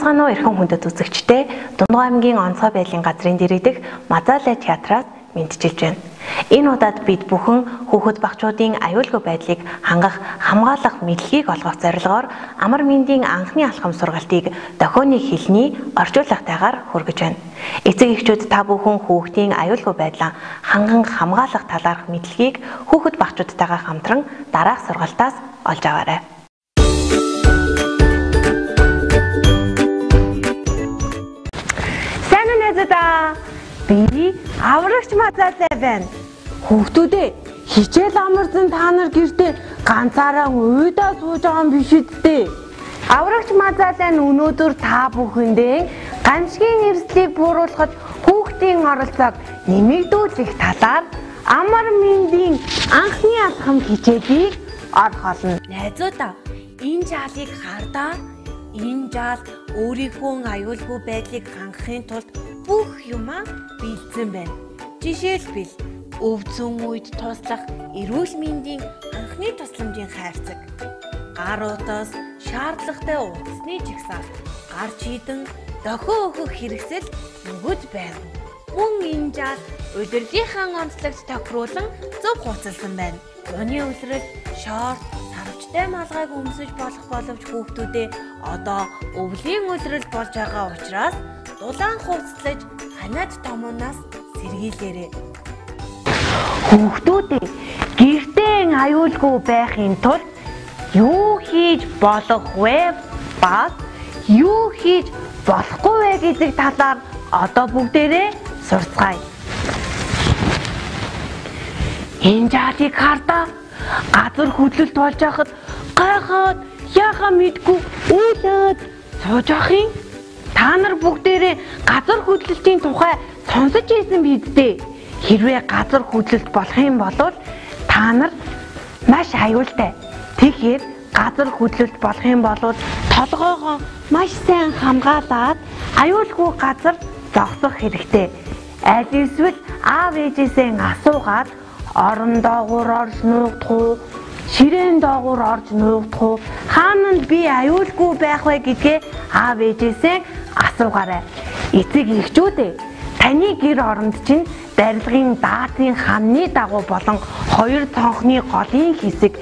Байцгаана уу эрхэм хүндэт үзэгчдээ Дундгой аймгийн онцгой байдлын газрын дэргэдэх Мазалай театраас мэдчилж байна. Энэ удаад бид бүхэн хүүхэд багчуудын аюулгүй байдлыг хангах хамгаалах мэдлэгийг олгох зорилгоор амар мэндийн анхны алхам сургалтыг дохионы хэлний орчуулгатайгаар хүргэж байна. Эцэг эхчүүд та бүхэн хүүхдийн аюулгүй байдлаа ханган хамгаалах талаарх мэдлэгийг хүүхэд багчуудтайгаа хамтран дараах сургалтаас олж аваарай. Би аврагч Мазалай байна. Хүүхдүүдээ хичээл амарсан та нар гэртээ ганцаараа уйдаа сууж байгаа юм биш үсттэй. Аврагч Мазалай нь өнөөдөр та бүхэндээ гамшигын эрсдлийг бууруулахад хүүхдийн оролцоог нэмэгдүүлэх талаар амар мэндийн анхны алхам хичээлийг орхолно. Найзуудаа, энэ жаалыг хардаа. Энэ жаал өөрийнхөө аюулгүй байдлыг хангахын тулд бүх юмаа бэлдсэн байна. Жишээлбэл өвдсөн үед туслах эрүүл мэндийн анхны тусламжийн хайрцаг, гар утас, шаардлагатай утасны жагсаал, гар чийдэн, дохио өгөх хэрэгсэл нөгөд байна. Мөн энэ жаал удирдлагын онцлогт тохируулан зөв хуудалсан байна. Зуны үлрэл, шорт, сарвчтай малгайг өмсөж болох боловч хүүхдүүдээ одоо өвлийн үлрэл болж байгаа учраас дулаан хувцлаж ханаад томоноос сэргийлээрэй. Хүүхдүүдээ гэртээ аюулгүй байхын тулд юу хийж болох вэ ба юу хийж болохгүй вэ гэдэг талаар одоо бүгдээрээ сурцгаая. Энэ жаалыг хардаа газар хөдлөлт болж байхад гайхаад яхаа мэдгүй үйлээд сууж ахын. Та нар бүгдээрээ газар хөдлөлтийн тухай сонсож ирсэн биз дээ. Хэрвээ газар хөдлөлт болох юм бол та нар маш аюултай. Тэгэхээр газар хөдлөлт болох юм бол толгоогоо маш сайн хамгаалаад аюулгүй газар зогсох хэрэгтэй. Аль эсвэл аав ээжээсээ асуугаад орон доогуур орж нуугдах уу, ширээн доогуур орж нуугдах уу, хаана нь би аюулгүй байх вэ гэдгээ аав ээжээсээ асуугаарай. Эцэг эхчүүдээ таны гэр оронд чинь барилгын даатын хамны дагуу болон хоёр цонхны голын хэсэг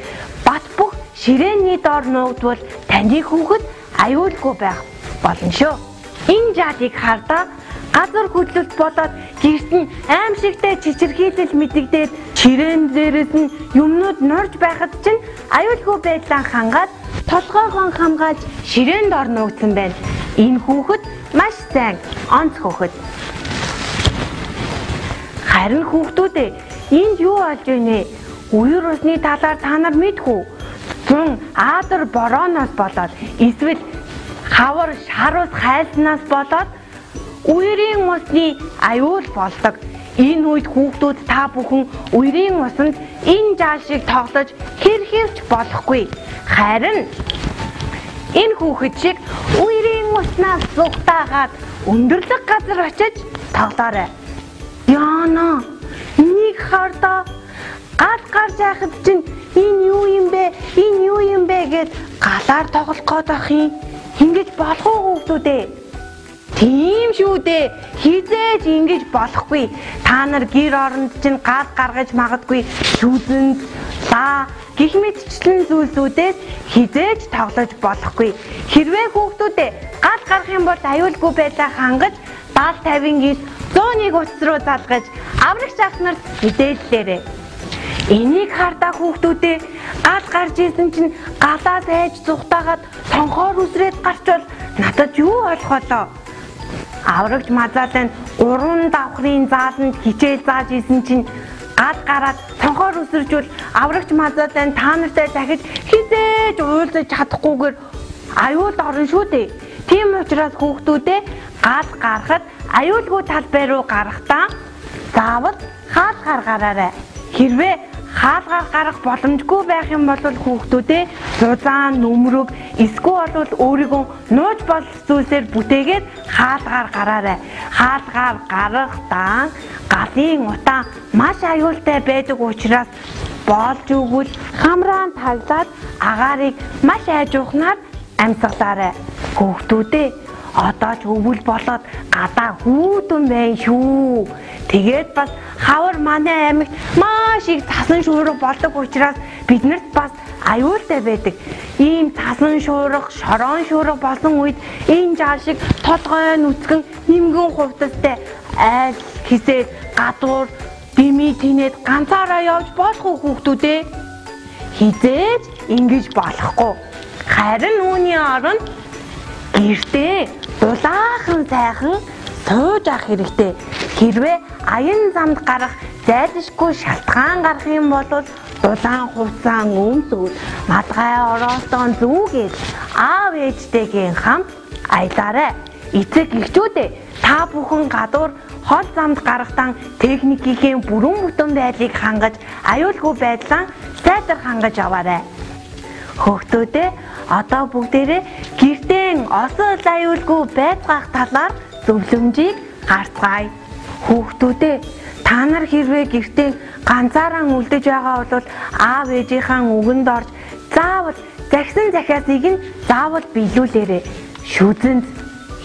бат бөх ширээний доор нуугдвал таны хүүхэд аюулгүй байх болно шүү. Энэ жаалыг хардаа газар хөдлөлт болоод гэрт нь аимшигтай чичирхийлэл мэдэгдээд ширээн дээрээс нь юмнууд норж байхад чинь аюулгүй байдлаа хангаад толгоогоо хамгаалж ширээнд орногдсон байна. Энэ хүүхэд маш сайн онц хүүхэд. Харин хүүхдүүдээ энд юу болж байна вэ? Үер усны талаар та нар мэдхүү? Зун аадар борооноос болоод эсвэл хавар шар ус хайлснаас болоод үерийн усны аюул болдог. Энэ үед хүүхдүүд та бүхэн үерийн усанд энэ жаал шиг тоглож хэрхэрч болохгүй. Харин энэ хүүхэд шиг үерийн уснаас зүгтаагаад өндөрлөг газар очиж тоглоорой. Яна, нэг хардаа гал гарч яхад чинь энэ юу юм бэ? Энэ юу юм бэ гэд галаар тоглох гээд ах юм. Ингэж болох уу хүүхдүүдээ? Тийм шүү дээ. Хизээж ингэж болохгүй. Та нар гэр оронд чинь гал гаргаж магадгүй. Шүзэнд, лаа гэх мэтчлэн зүйлсүүдээс хизээж тоглож болохгүй. Хэрвээ хүүхдүүдээ гал гаргах юм бол аюулгүй байдлаа хангаж 70-50-ийн 101 утас руу залгаж аврагч ах нарт мэдээллээрэй. Энийг хардаа хүүхдүүдээ гал гарч исэн чинь галаас айж зүхтаагаад цонхоор үсрээд гарчвал надад юу болох болоо? Аврагч Мазалай нь 3 давхрын зааланд хичээл зааж исэн чинь гал гараад цонхоор үсэржүүл аврагч Мазалай нь та нартай дахиж хизээж уулзаж чадахгүйгээр аюулд орно шүү дээ. Тийм учраас хүүхдүүдээ гал гарахад аюулгүй талбай руу гарахдаа заавал хаалгаар гараарай. Хэрвээ хаалгаар гарах боломжгүй байх юм бол хүүхдүүдээ зузаан, нүмрэг, эсвэл бол өөрийгөө нууж болох зүйлсээр бүтээгээд хаалгаар гараарай. Хаалгаар гарахдаа галын утаа маш аюултай байдаг учраас болж өгвөл хамраан таглаад агаарыг маш айжуухнаар амьсгалаарай. Хүүхдүүдээ одоо ч өвөл болоод гадаа хүүтэн байна шүү. Тэгээд бас хавар манай аймагт маш их цасан шуурга болдог учраас биднэрт бас аюултай байдаг. Ийм цасан шуурга, шорон шуурга болсон үед энэ жаал шиг толгой нүцгэн нимгэн хувцастай айл хисээд гадуур дими тэнэд ганцаараа явж болох уу хүүхдүүдээ? Хизээж ингэж болохгүй. Харин үүний оронд гэртээ дулаахан сайхан сууж авах хэрэгтэй. Хэрвээ аян замд гарах зайлшгүй шалтгаан гарах юм бол дулаан хувцаан өмсөв малгай ороостон зүгээд аав ээжтэйгээ хамт аялаарай. Эцэг эхчүүдээ та бүхэн гадуур хол замд гарахтаа техникийн бүрэн бүтэн байдлыг хангаж аюулгүй байдлаа сайдар хангаж аваарай. Хүүхдүүдээ одоо бүгдээрээ гэртээ осол аюулгүй байцгаах талаар зөвлөмжийг гарцгаая. Хүүхдүүдээ та нар хэрвээ гэртээ ганцаараа үлдэж байгаа бол аав ээжийнхээ үгэнд орж заавал загсан захиасыг нь заавал биелүүлээрэй. Шүзэнд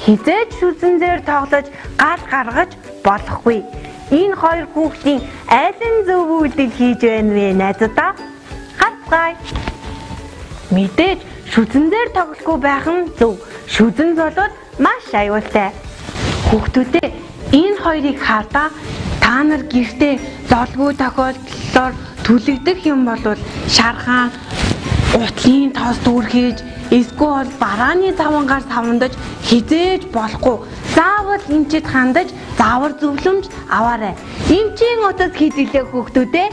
хизээж шүзэнээр тоглож гал гаргаж болохгүй. Энэ хоёр хүүхдийн аль нь зөв үйлдэл хийж байна вэ найзуудаа? Хацгаая. Мэдээж шүзэнээр тоглохгүй байх нь зөв. Шүзэн болоод маш аюултай. Хүүхдүүдээ энэ хоёрыг хардаа та нар гэртээ золгүй тохиолдлоор түлэгдэх юм бол шархан, утлын тоос дүүрхэж, эсвэл барааны завангаар савандаж хизээж болохгүй. Заавал эмчэд хандаж заавар зөвлөмж аваарай. Эмчийн утас хийдэлээ хүүхдүүдээ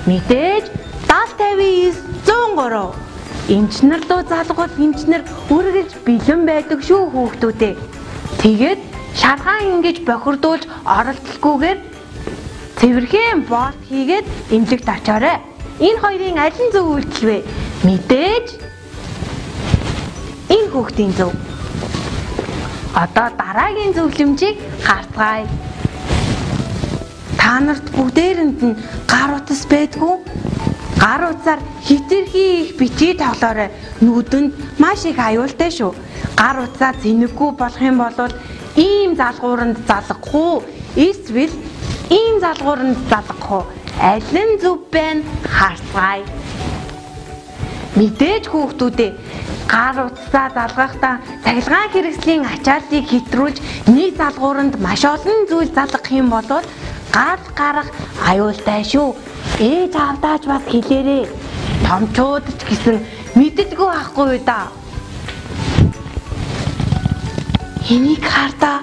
мэдээж 70-59-103 эмчнэр дуу залгуул эмчнэр үргэлж бэлэн байдаг шүү хүүхдүүдээ. Тэгээд шаргаан ингэж бохирдуулж оролдолгүйгээр цэвэрхэн болт хийгээд эмнэлэгт очоорой. Энэ хоёрын аль нь зөв үйлдэл вэ? Мэдээж энэ хүүхдийн зөв. Одоо дараагийн зөвлөмжийг харцгаая. Та нарт бүгдээрэнд нь гар утас байдгүй. Гар утсаар хитрхи их битгий тоглоорой. Нүдэнд маш их аюултай шүү. Гар утсаа зэнэггүй болох юм бол ийм залгууранд залгах уу? Эсвэл ийм залгууранд залгах уу? Аль нь зөв байна? Харцгаая. Мэдээж хүүхдүүдээ гар утсаа залгахдаа цахилгаан хэрэгслийн ачаалтыг хэтрүүлж нэг залгууранд маш олон зүйл залгах юм бол гар гарах аюултай шүү. Ээж аавдаач бас хэлээрээ. Томчууд ч гэсэн мэддэггүй байхгүй да. Энийг хардаа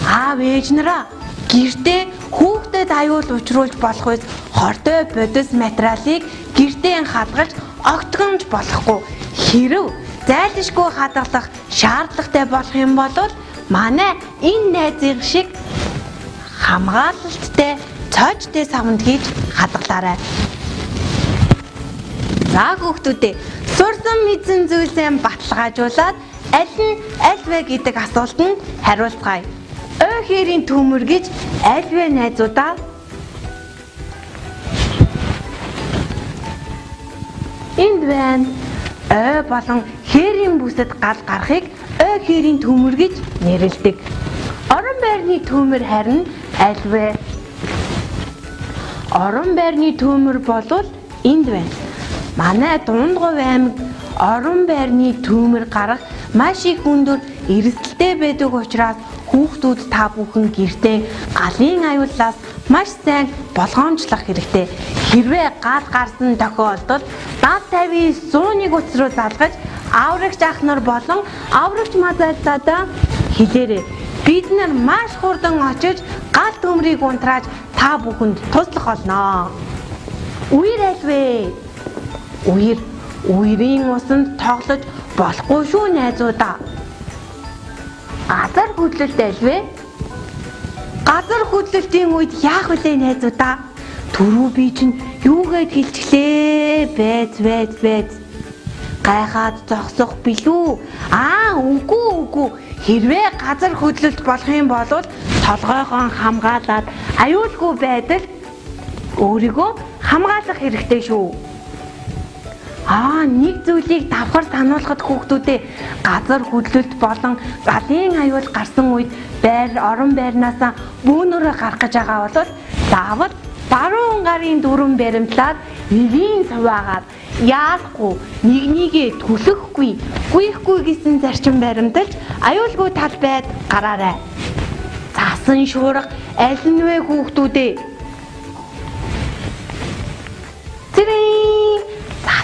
аав ээж нараа гэртээ хүүхдэд аюул учруулж болох үс хортой бодис материалыг гэртээ хадгалж огтгомж болохгүй. Хэрв зайлшгүй хадгалах шаардлагатай болох юм бол манай энэ найзын шиг хамгаалалттай цоочтой савнд хийж хадгалаарай. За хүүхдүүдээ сурсан мэдсэн зүйлсээ баталгаажуулаад аль нь аль вэ гэдэг асуултанд хариулцгаая. Ой хээрийн төмөр гэж аль вэ найзуудаа? Энд байна. Ой болон хээрийн бүсэд гал гарахыг ой хээрийн төмөр гэж нэрлэдэг. Орон байрны төмөр харин аль вэ? Орон байрны төмөр болвол энд байна. Манай Дундгов аймаг орон байрны төмөр гарах маш их өндөр эрсдэлтэй байдаг учраас хүүхдүүд та бүхэн гэртээ галын аюулаас маш сайн болгоомжлох хэрэгтэй. Хэрвээ гал гарсан тохиолдолд 70-50-101 утас руу залгаж аврагч ах нар болон аврагч мазайлтаадаа хэлээрэй. Бид нар маш хурдан очиж гал төмрийг унтрааж та бүхэнд туслах болно. Үер аль вэ? Үерийн усанд тоглож болохгүй шүү найзуудаа. Газар хөдлөлт аль вэ? Газар хөдлөлтийн үед яах вэ найзуудаа? Түрүү би чинь юугээд хэлчихлээ? Байц. Гайхаад зогсох билүү? Үгүй. Хэрвээ газар хөдлөлт болох юм бол толгойгоо хамгаалаад аюулгүй байдал өөрийгөө хамгаалах хэрэгтэй шүү. Нэг зүйлийг давхар сануулхад хүүхдүүдээ газар хөдлөлт болон галын аюул гарсан үед орон байрнаасаа бөөнөрөө гарах гэж байгаа бол заавал баруун гарын дүрэн баримтлаад нэгийн суваагаар яалахгүй нэгнийгээ түлхэхгүй гүйхгүй гэсэн зарчим баримталж аюулгүй тал байд гараарай. Цасан шуурга аль нь вэ хүүхдүүдээ?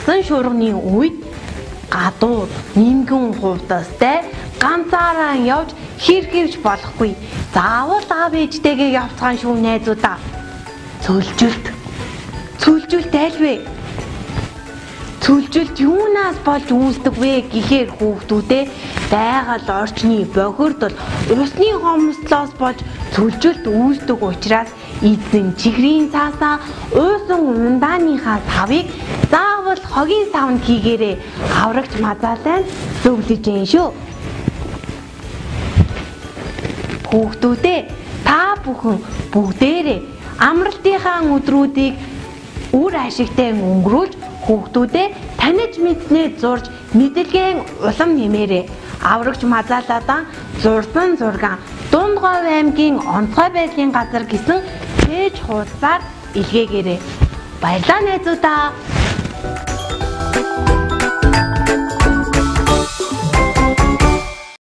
Цасан шуурганы үед гадуур нингэн хувцастай ганцаараа явж хэрхэрж болохгүй. Заавал аав ээжтэйгээ явцгаан шүү найзуудаа. Цөлжүүлт аль вэ? Цөлжүүлт юунаас болж үүсдэг вэ гэхээр хүүхдүүдээ байгаль орчны бохирдол усны хомслоос болж цөлжүүлт үүсдэг учраас эзэн чихрийн цаасаа уусан ундааныхаа савыг заавал хогийн савнд хийгээрээ аврагч мазаалаа зөвлөж гин шүү. Хүүхдүүдээ та бүхэн бүгдээрээ амралтынхаа өдрүүдийг үр ашигтай өнгөрүүлж хүүхдүүдээ таних мэдснээ зурж мэдлэгийн улам нэмээрээ. Аврагч мазаалаадаа зурсан зургаан Дундгов аймгийн онцгой байдлын газар гэсэн пэйж хуудасаар илгээгээрэй. Баярлалаа найзуудаа.